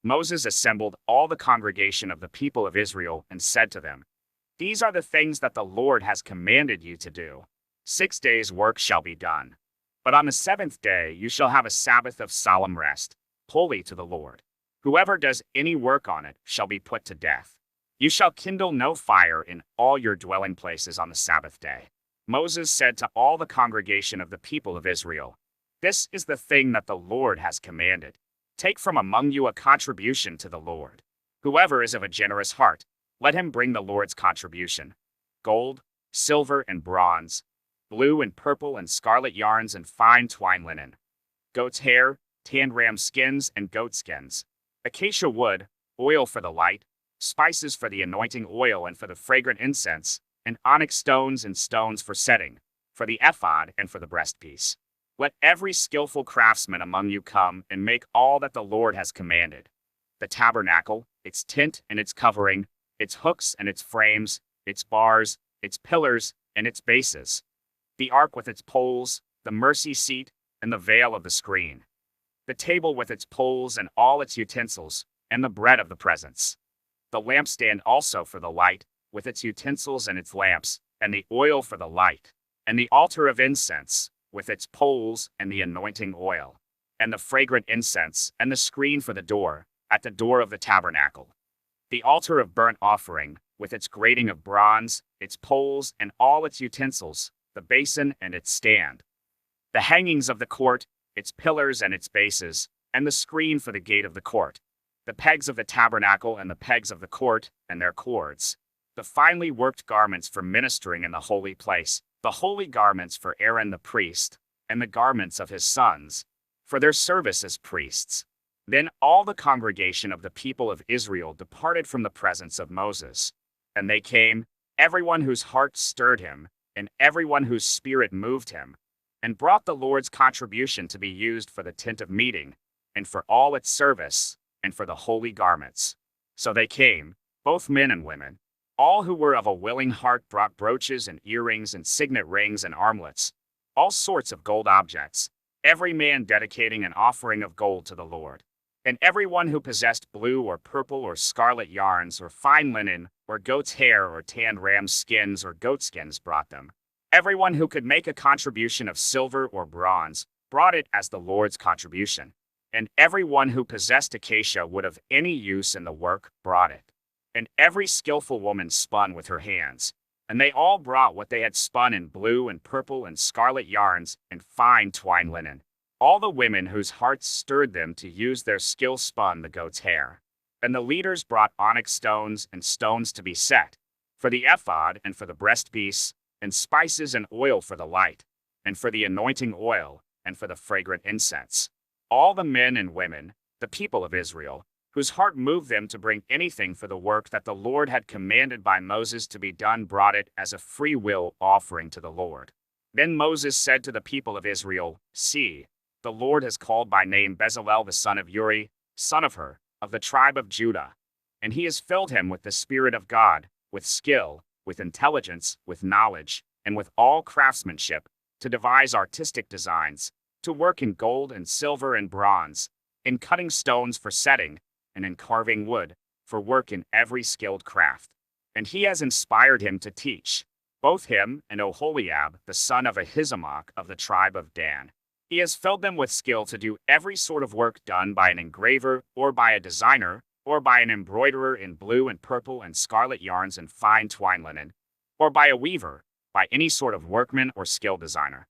Moses assembled all the congregation of the people of Israel and said to them, "These are the things that the Lord has commanded you to do. 6 days' work shall be done. But on the seventh day you shall have a Sabbath of solemn rest, holy to the Lord. Whoever does any work on it shall be put to death. You shall kindle no fire in all your dwelling places on the Sabbath day." Moses said to all the congregation of the people of Israel, "This is the thing that the Lord has commanded. Take from among you a contribution to the Lord. Whoever is of a generous heart, let him bring the Lord's contribution: gold, silver, and bronze, blue and purple and scarlet yarns and fine twine linen, goat's hair, tanned ram skins and goat skins, acacia wood, oil for the light, spices for the anointing oil and for the fragrant incense, and onyx stones and stones for setting, for the ephod and for the breastpiece. Let every skillful craftsman among you come and make all that the Lord has commanded: the tabernacle, its tent and its covering, its hooks and its frames, its bars, its pillars and its bases, the ark with its poles, the mercy seat, and the veil of the screen, the table with its poles and all its utensils, and the bread of the presence, the lampstand also for the light, with its utensils and its lamps, and the oil for the light, and the altar of incense, with its poles and the anointing oil, and the fragrant incense, and the screen for the door, at the door of the tabernacle, the altar of burnt offering, with its grating of bronze, its poles and all its utensils, the basin and its stand, the hangings of the court, its pillars and its bases, and the screen for the gate of the court, the pegs of the tabernacle and the pegs of the court and their cords, the finely worked garments for ministering in the holy place, the holy garments for Aaron the priest, and the garments of his sons, for their service as priests." Then all the congregation of the people of Israel departed from the presence of Moses. And they came, everyone whose heart stirred him, and everyone whose spirit moved him, and brought the Lord's contribution to be used for the tent of meeting, and for all its service, and for the holy garments. So they came, both men and women. All who were of a willing heart brought brooches and earrings and signet rings and armlets, all sorts of gold objects, every man dedicating an offering of gold to the Lord. And everyone who possessed blue or purple or scarlet yarns or fine linen or goat's hair or tanned ram's skins or goat skins brought them. Everyone who could make a contribution of silver or bronze brought it as the Lord's contribution. And everyone who possessed acacia wood of any use in the work brought it. And every skillful woman spun with her hands. And they all brought what they had spun in blue and purple and scarlet yarns and fine twine linen. All the women whose hearts stirred them to use their skill spun the goat's hair. And the leaders brought onyx stones and stones to be set, for the ephod and for the breastpiece, and spices and oil for the light, and for the anointing oil, and for the fragrant incense. All the men and women, the people of Israel, whose heart moved them to bring anything for the work that the Lord had commanded by Moses to be done, brought it as a free will offering to the Lord. Then Moses said to the people of Israel, "See, the Lord has called by name Bezalel the son of Uri, son of Hur, of the tribe of Judah. And he has filled him with the Spirit of God, with skill, with intelligence, with knowledge, and with all craftsmanship, to devise artistic designs, to work in gold and silver and bronze, in cutting stones for setting, and in carving wood, for work in every skilled craft. And he has inspired him to teach, both him and Oholiab the son of Ahisamach of the tribe of Dan. He has filled them with skill to do every sort of work done by an engraver, or by a designer, or by an embroiderer in blue and purple and scarlet yarns and fine twine linen, or by a weaver, by any sort of workman or skilled designer.